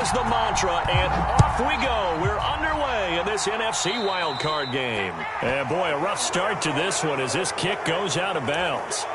was the mantra, and off we go. We're underway in this NFC wildcard game. And boy, a rough start to this one as this kick goes out of bounds.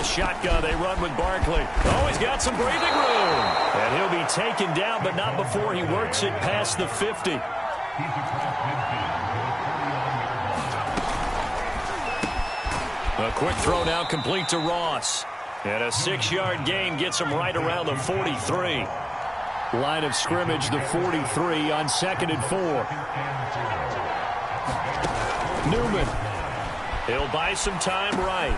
Shotgun, they run with Barkley. Oh, he's got some breathing room. And he'll be taken down, but not before he works it past the 50. A quick throw now complete to Ross. And a 6-yard gain gets him right around the 43. Line of scrimmage, the 43 on 2nd and 4. Newman. He'll buy some time right.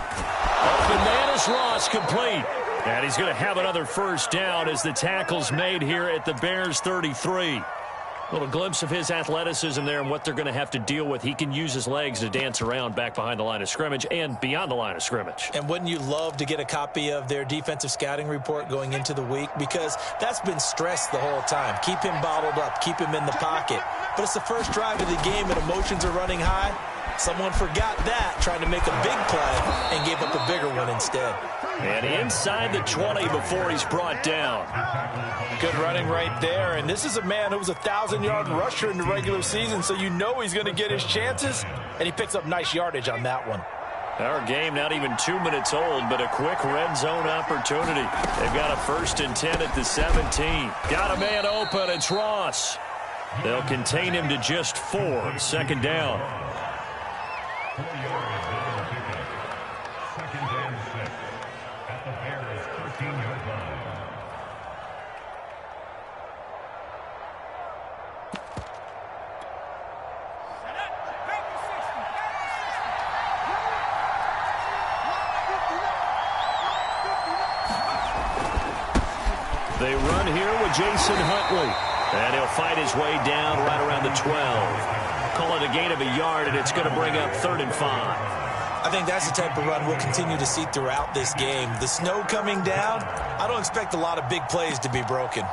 Open man is Ross, complete. And he's going to have another first down as the tackle's made here at the Bears 33. A little glimpse of his athleticism there and what they're going to have to deal with. He can use his legs to dance around back behind the line of scrimmage and beyond the line of scrimmage. And wouldn't you love to get a copy of their defensive scouting report going into the week? Because that's been stressed the whole time. Keep him bottled up. Keep him in the pocket. But it's the first drive of the game and emotions are running high. Someone forgot that, trying to make a big play, and gave up a bigger one instead. And inside the 20 before he's brought down. Good running right there. And this is a man who was a 1,000-yard rusher in the regular season, so you know he's going to get his chances, and he picks up nice yardage on that one. Our game not even 2 minutes old, but a quick red zone opportunity. They've got a 1st and 10 at the 17. Got a man open. It's Ross. They'll contain him to just 4. 2nd down. They run here with Jason Huntley. And he'll fight his way down right around the 12. Call it a gain of a yard, and it's going to bring up 3rd and 5. I think that's the type of run we'll continue to see throughout this game. The snow coming down, I don't expect a lot of big plays to be broken.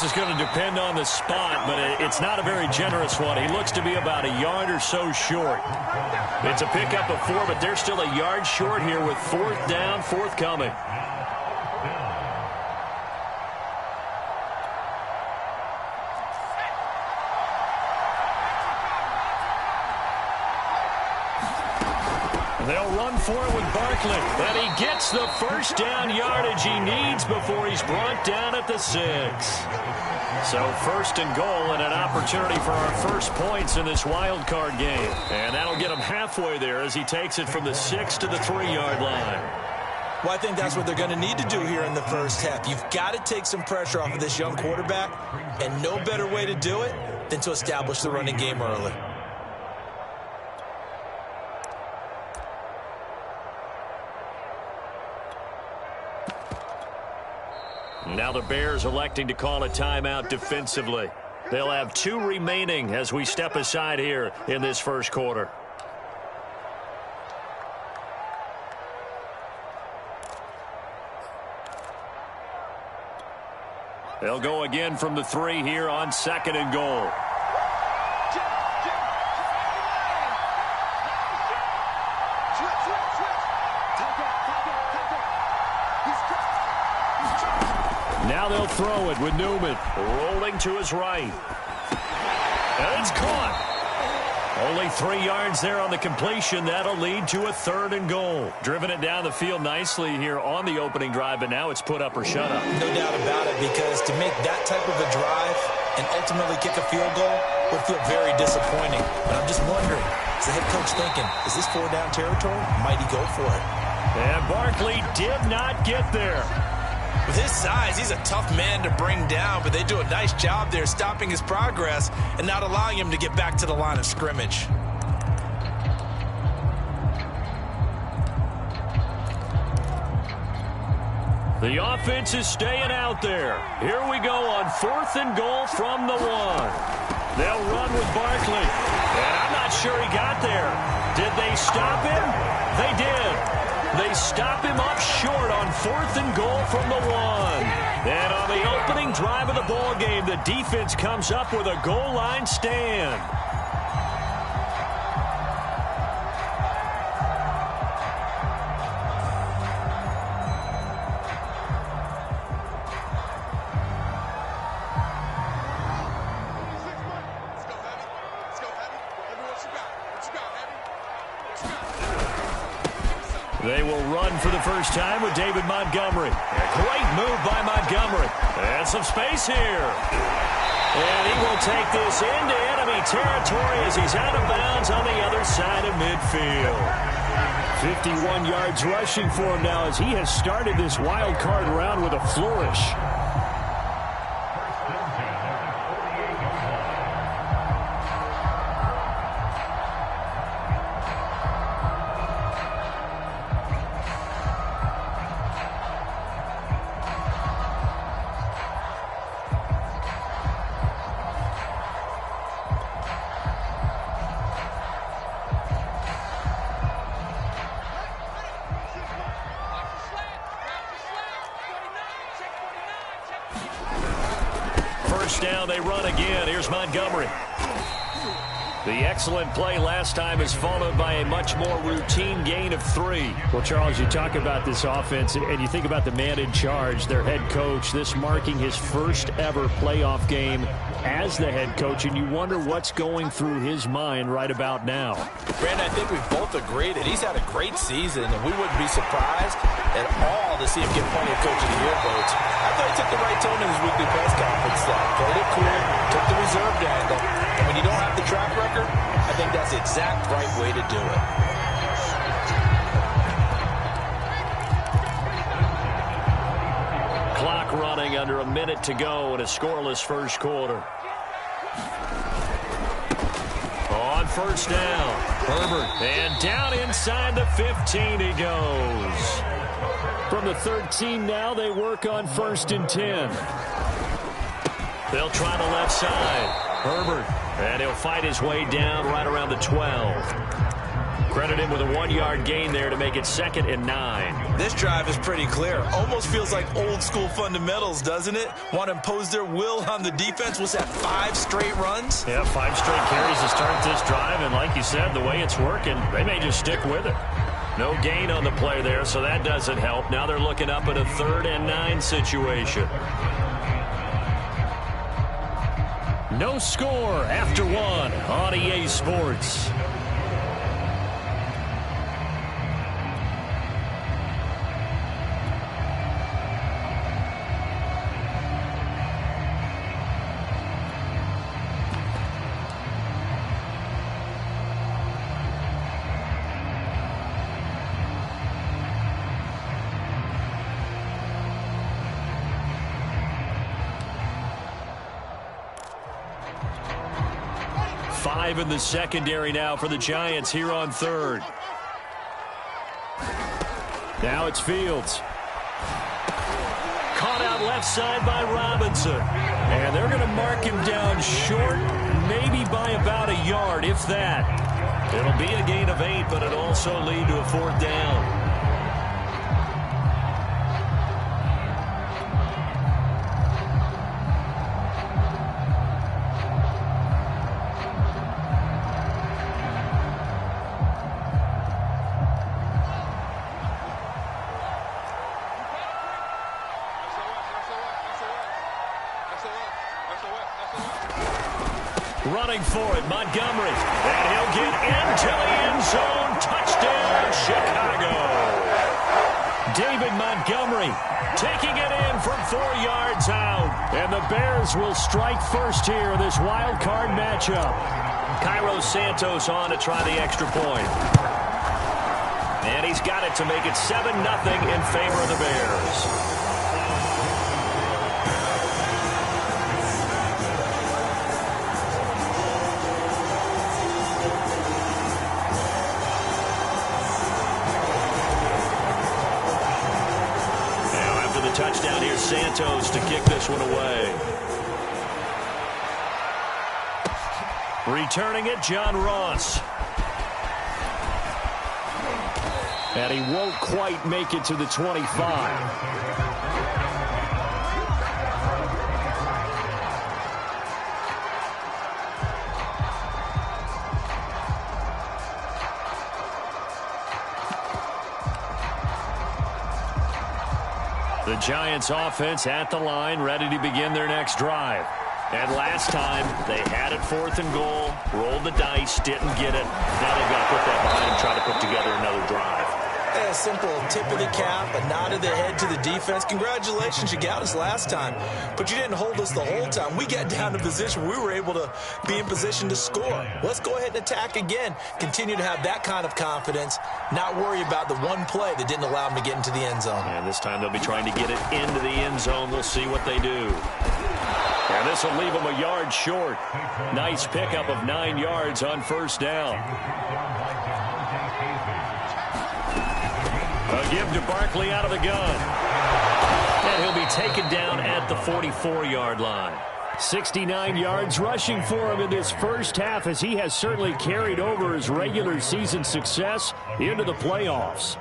is going to depend on the spot, but it's not a very generous one. He looks to be about a yard or so short. It's a pickup of 4, but they're still a yard short here with 4th down, forthcoming. They'll run for it with Barkley, and he gets the first down yardage he needs before he's brought down at the 6. So 1st and goal and an opportunity for our first points in this wild card game. And that'll get him halfway there as he takes it from the 6 to the 3-yard line. Well, I think that's what they're going to need to do here in the first half. You've got to take some pressure off of this young quarterback, and no better way to do it than to establish the running game early. Now the Bears electing to call a timeout defensively. They'll have 2 remaining as we step aside here in this first quarter. They'll go again from the 3 here on 2nd and goal. Now they'll throw it with Newman rolling to his right. And it's caught. Only 3 yards there on the completion. That'll lead to a 3rd and goal. Driven it down the field nicely here on the opening drive, but now it's put up or shut up. No doubt about it, because to make that type of a drive and ultimately kick a field goal would feel very disappointing. But I'm just wondering, is the head coach thinking, is this 4-down territory? Might he go for it? And Barkley did not get there. With his size, he's a tough man to bring down, but they do a nice job there stopping his progress and not allowing him to get back to the line of scrimmage. The offense is staying out there. Here we go on 4th and goal from the 1. They'll run with Barkley. And I'm not sure he got there. Did they stop him? They did. They stop him up short on 4th and goal from the 1. And on the opening drive of the ball game, the defense comes up with a goal line stand. They will run for the first time with David Montgomery. A great move by Montgomery. And some space here. And he will take this into enemy territory as he's out of bounds on the other side of midfield. 51 yards rushing for him now as he has started this wild card round with a flourish. Down, they run again. Here's Montgomery. The excellent play last time is followed by a much more routine gain of 3. Well, Charles, you talk about this offense, and you think about the man in charge, their head coach, this marking his first ever playoff game as the head coach, and you wonder what's going through his mind right about now. Brandon, I think we both agreed that he's had a great season, and we wouldn't be surprised at all to see him get plenty of Coach of the Year votes. I thought he took the right tone in his weekly press conference. Played it cool, took the reserved angle, and when you don't have the track record, I think that's the exact right way to do it. Clock running under a minute to go in a scoreless first quarter. On first down, Herbert, and down inside the 15 he goes. From the 13 now, they work on 1st and 10. They'll try the left side. Herbert, and he'll fight his way down right around the 12. Credit him with a 1-yard gain there to make it 2nd and 9. This drive is pretty clear. Almost feels like old-school fundamentals, doesn't it? Want to impose their will on the defense. Was that 5 straight runs? Yeah, 5 straight carries to start this drive, and like you said, the way it's working, they may just stick with it. No gain on the play there, so that doesn't help. Now they're looking up at a 3rd and 9 situation. No score after 1 on EA Sports. In the secondary now for the Giants here on 3rd. Now it's Fields. Caught out left side by Robinson. And they're going to mark him down short, maybe by about a yard, if that. It'll be a gain of 8, but it'll also lead to a 4th down. Running for it, Montgomery. And he'll get into the end zone. Touchdown, Chicago. David Montgomery taking it in from 4 yards out. And the Bears will strike first here in this wild card matchup. Cairo Santos on to try the extra point. And he's got it to make it 7-0 in favor of the Bears. Touchdown, here's Santos to kick this one away. Returning it, John Ross. And he won't quite make it to the 25. The Giants offense at the line, ready to begin their next drive. And last time, they had it 4th and goal, rolled the dice, didn't get it. Now they've got to put that behind and try to put together another drive. A simple tip of the cap, a nod of the head to the defense. Congratulations, you got us last time. But you didn't hold us the whole time. We got down to position. We were able to be in position to score. Let's go ahead and attack again. Continue to have that kind of confidence. Not worry about the one play that didn't allow them to get into the end zone. And this time they'll be trying to get it into the end zone. We'll see what they do. And this will leave them a yard short. Nice pickup of 9 yards on 1st down. A give to Barkley out of the gun. And he'll be taken down at the 44-yard line. 69 yards rushing for him in this first half, as he has certainly carried over his regular season success into the playoffs.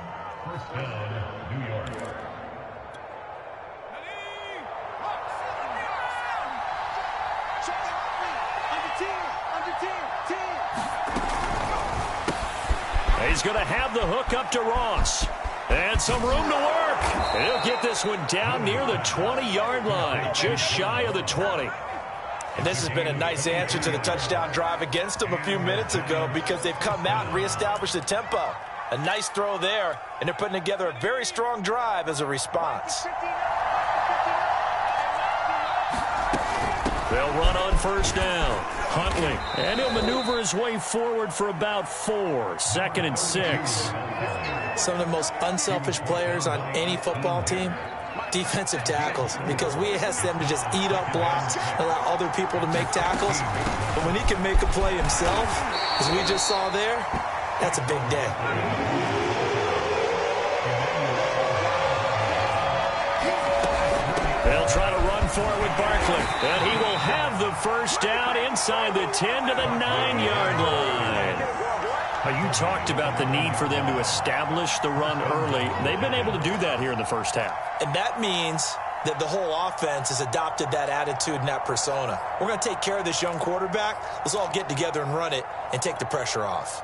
He's going to have the hook up to Ross. And some room to work. He'll get this one down near the 20-yard line, just shy of the 20. And this has been a nice answer to the touchdown drive against them a few minutes ago, because they've come out and reestablished the tempo. A nice throw there, and they're putting together a very strong drive as a response. They'll run on 1st down. Huntley. And he'll maneuver his way forward for about 4. 2nd and 6. Some of the most unselfish players on any football team, defensive tackles, because we ask them to just eat up blocks and allow other people to make tackles. But when he can make a play himself, as we just saw there, that's a big day. They'll try to run for it with Barkley. And he will have the 1st down inside the 10 to the 9-yard line. You talked about the need for them to establish the run early. They've been able to do that here in the first half. And that means that the whole offense has adopted that attitude and that persona. We're going to take care of this young quarterback. Let's all get together and run it and take the pressure off.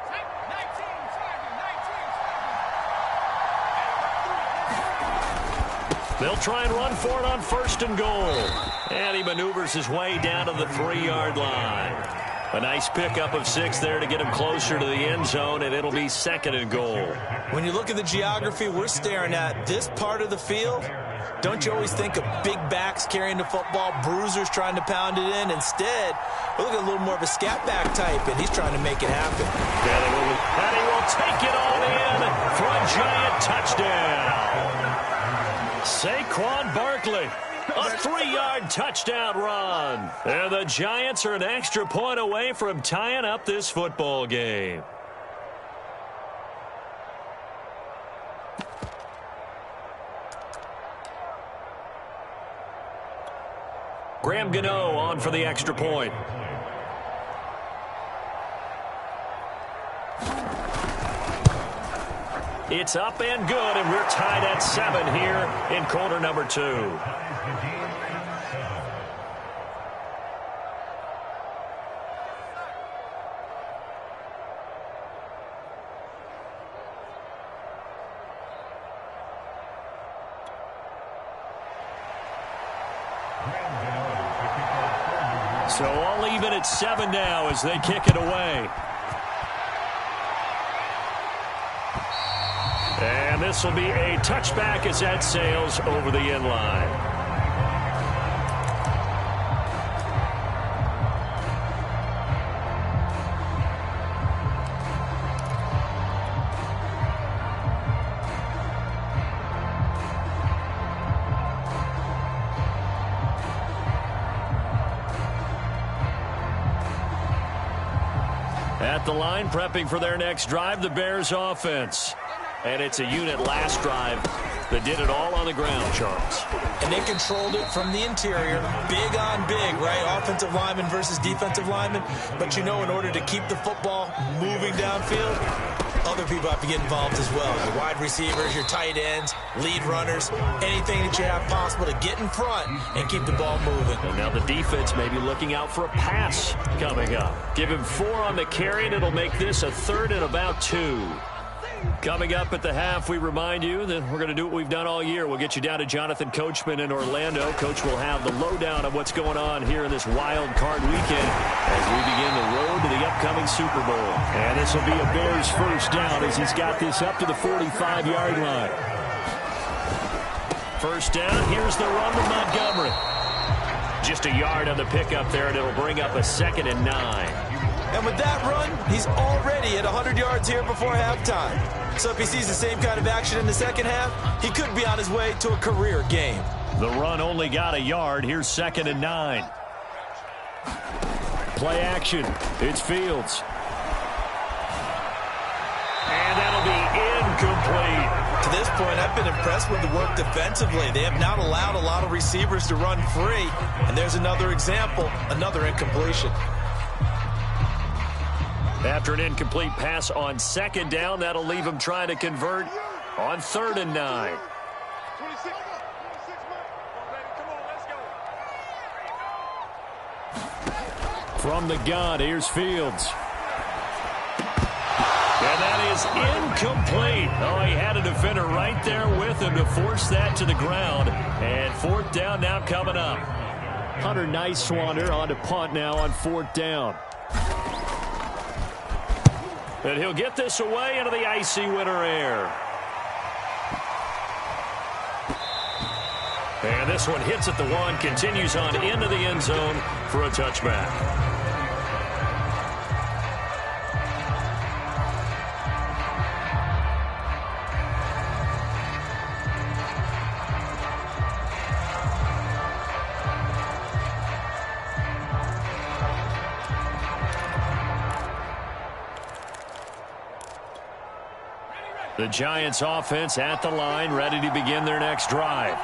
They'll try and run for it on 1st and goal. And he maneuvers his way down to the 3-yard line. A nice pickup of 6 there to get him closer to the end zone, and it'll be 2nd and goal. When you look at the geography we're staring at, this part of the field, don't you always think of big backs carrying the football, bruisers trying to pound it in? Instead, we're looking at a little more of a scat back type, and he's trying to make it happen. And he will take it all in for a giant touchdown. Saquon Barkley, a 3-yard touchdown run. And the Giants are an extra point away from tying up this football game. Graham Gano on for the extra point. It's up and good, and we're tied at 7 here in quarter number 2. So all even at 7 now as they kick it away. And this will be a touchback as that sails over the end line. At the line, prepping for their next drive, the Bears offense. And it's a unit last drive that did it all on the ground, Charles. And they controlled it from the interior, big on big, right? Offensive lineman versus defensive lineman. But you know, in order to keep the football moving downfield, other people have to get involved as well. Your wide receivers, your tight ends, lead runners, anything that you have possible to get in front and keep the ball moving. And now the defense may be looking out for a pass coming up. Give him 4 on the carry, and it'll make this a 3rd and about 2. Coming up at the half, we remind you that we're going to do what we've done all year. We'll get you down to Jonathan Coachman in Orlando. Coach will have the lowdown of what's going on here in this wild card weekend as we begin the road to the upcoming Super Bowl. And this will be a Bears first down as he's got this up to the 45-yard line. First down, here's the run to Montgomery. Just a yard on the pickup there, and it'll bring up a 2nd and 9. And with that run, he's already at 100 yards here before halftime. So if he sees the same kind of action in the second half, he could be on his way to a career game. The run only got a yard. Here's 2nd and 9. Play action. It's Fields. And that'll be incomplete. To this point, I've been impressed with the work defensively. They have not allowed a lot of receivers to run free. And there's another example, another incompletion. After an incomplete pass on 2nd down, that'll leave him trying to convert on 3rd and 9. From the gun, here's Fields. And that is incomplete. Oh, he had a defender right there with him to force that to the ground. And 4th down now coming up. Hunter Nicewander on to punt now on 4th down. And he'll get this away into the icy winter air. And this one hits at the 1, continues on into the end zone for a touchback. The Giants offense at the line, ready to begin their next drive.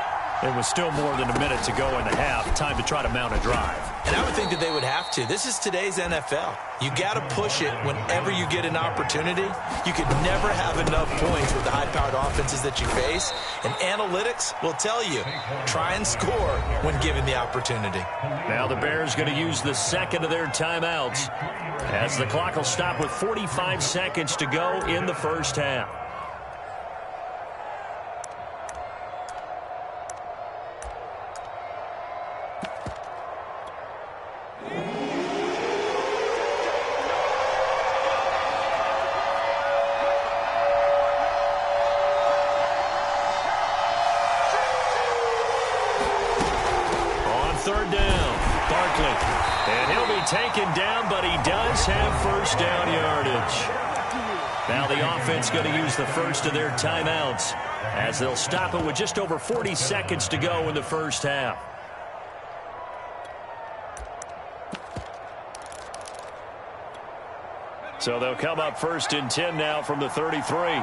It was still more than a minute to go in the half. Time to try to mount a drive. And I would think that they would have to. This is today's NFL. You got to push it whenever you get an opportunity. You could never have enough points with the high-powered offenses that you face. And analytics will tell you, try and score when given the opportunity. Now the Bears going to use the second of their timeouts as the clock will stop with 45 seconds to go in the first half. Taken down, but he does have first down yardage. Now the offense going to use the first of their timeouts as they'll stop it with just over 40 seconds to go in the first half. So they'll come up first and 10 now from the 33.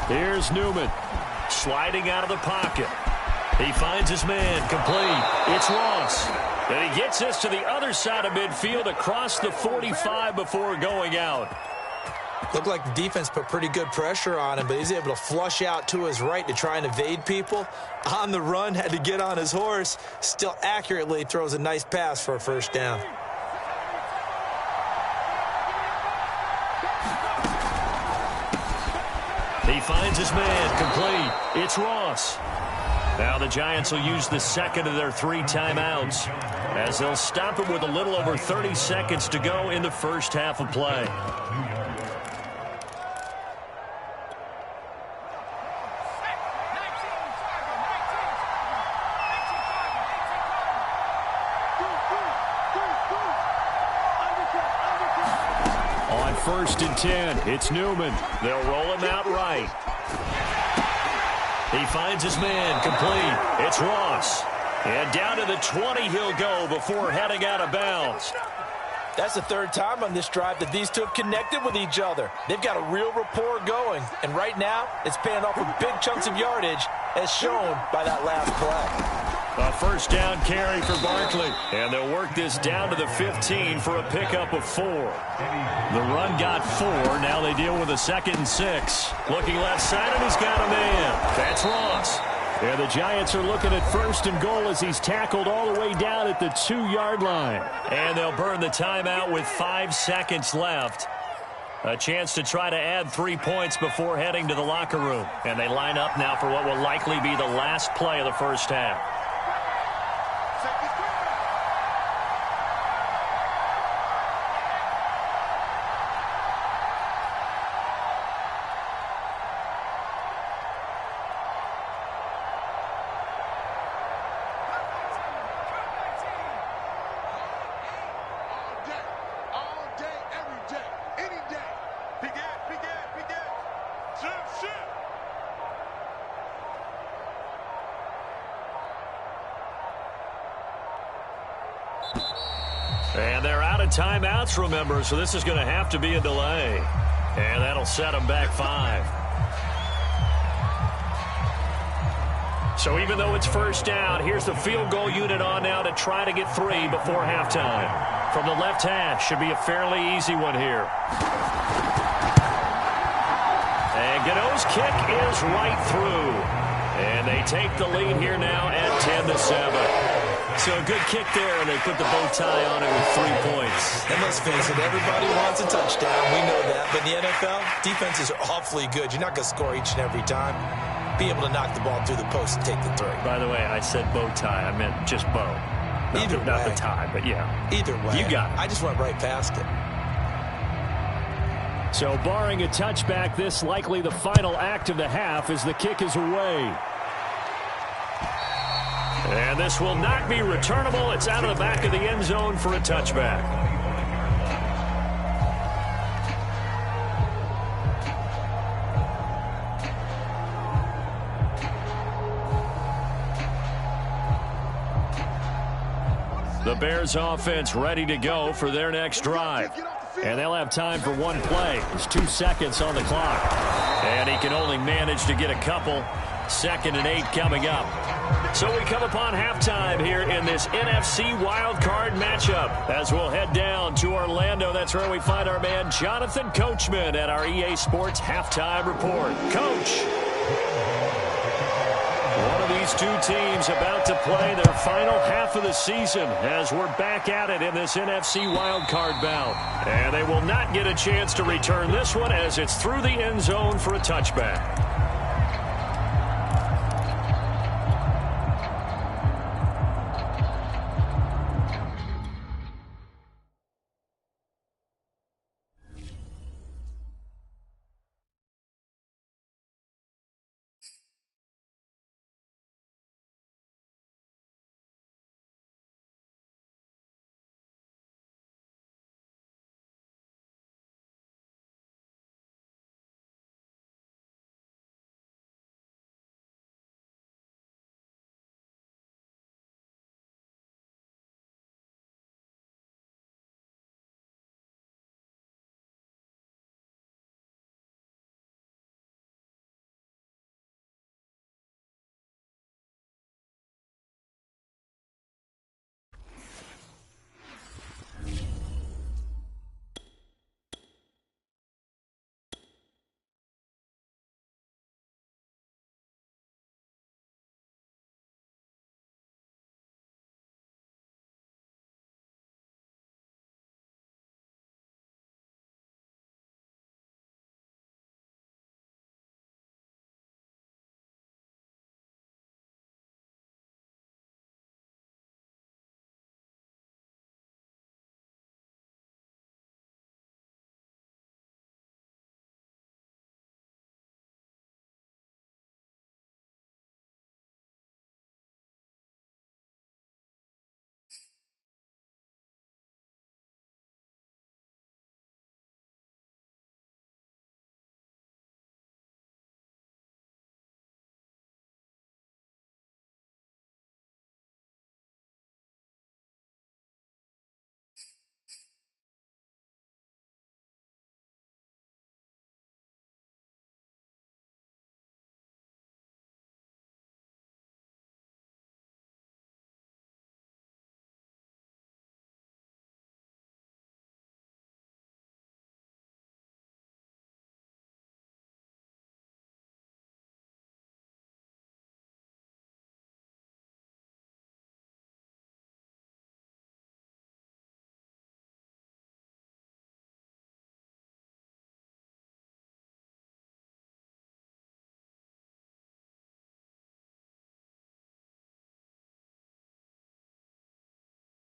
Here's Newman. Sliding out of the pocket. He finds his man complete. It's Ross. And he gets this to the other side of midfield across the 45 before going out. Looked like the defense put pretty good pressure on him, but he's able to flush out to his right to try and evade people. On the run, had to get on his horse. Still accurately throws a nice pass for a first down. He finds his man complete. It's Ross. Now the Giants will use the second of their 3 timeouts as they'll stop it with a little over 30 seconds to go in the first half of play. On first and 10, it's Newman. They'll roll him out right. He finds his man complete. It's Ross. And down to the 20 he'll go before heading out of bounds. That's the third time on this drive that these two have connected with each other. They've got a real rapport going. And right now, it's paying off with big chunks of yardage, as shown by that last play. A first down carry for Barkley. And they'll work this down to the 15 for a pickup of 4. The run got 4. Now they deal with a 2nd and 6. Looking left side, and he's got a man. That's Ross. And the Giants are looking at first and goal as he's tackled all the way down at the 2-yard line. And they'll burn the timeout with 5 seconds left. A chance to try to add 3 points before heading to the locker room. And they line up now for what will likely be the last play of the first half. And they're out of timeouts, remember, so this is going to have to be a delay. And that'll set them back 5. So even though it's first down, here's the field goal unit on now to try to get 3 before halftime. From the left hash, should be a fairly easy one here. And Gano's kick is right through. And they take the lead here now at 10-7. So a good kick there, and they put the bow tie on it with 3 points. And let's face it, everybody wants a touchdown. We know that. But in the NFL, defenses are awfully good. You're not going to score each and every time. Be able to knock the ball through the post and take the 3. By the way, I said bow tie. I meant just bow. Not the tie, but yeah. Either way. You got it. I just went right past it. So barring a touchback, this likely the final act of the half as the kick is away. And this will not be returnable. It's out of the back of the end zone for a touchback. The Bears offense ready to go for their next drive. And they'll have time for one play. There's 2 seconds on the clock. And he can only manage to get a couple. 2nd and 8 coming up. So we come upon halftime here in this NFC wildcard matchup. As we'll head down to Orlando, that's where we find our man Jonathan Coachman at our EA Sports Halftime Report. Coach! One of these two teams about to play their final half of the season as we're back at it in this NFC wildcard bout. And they will not get a chance to return this one as it's through the end zone for a touchback.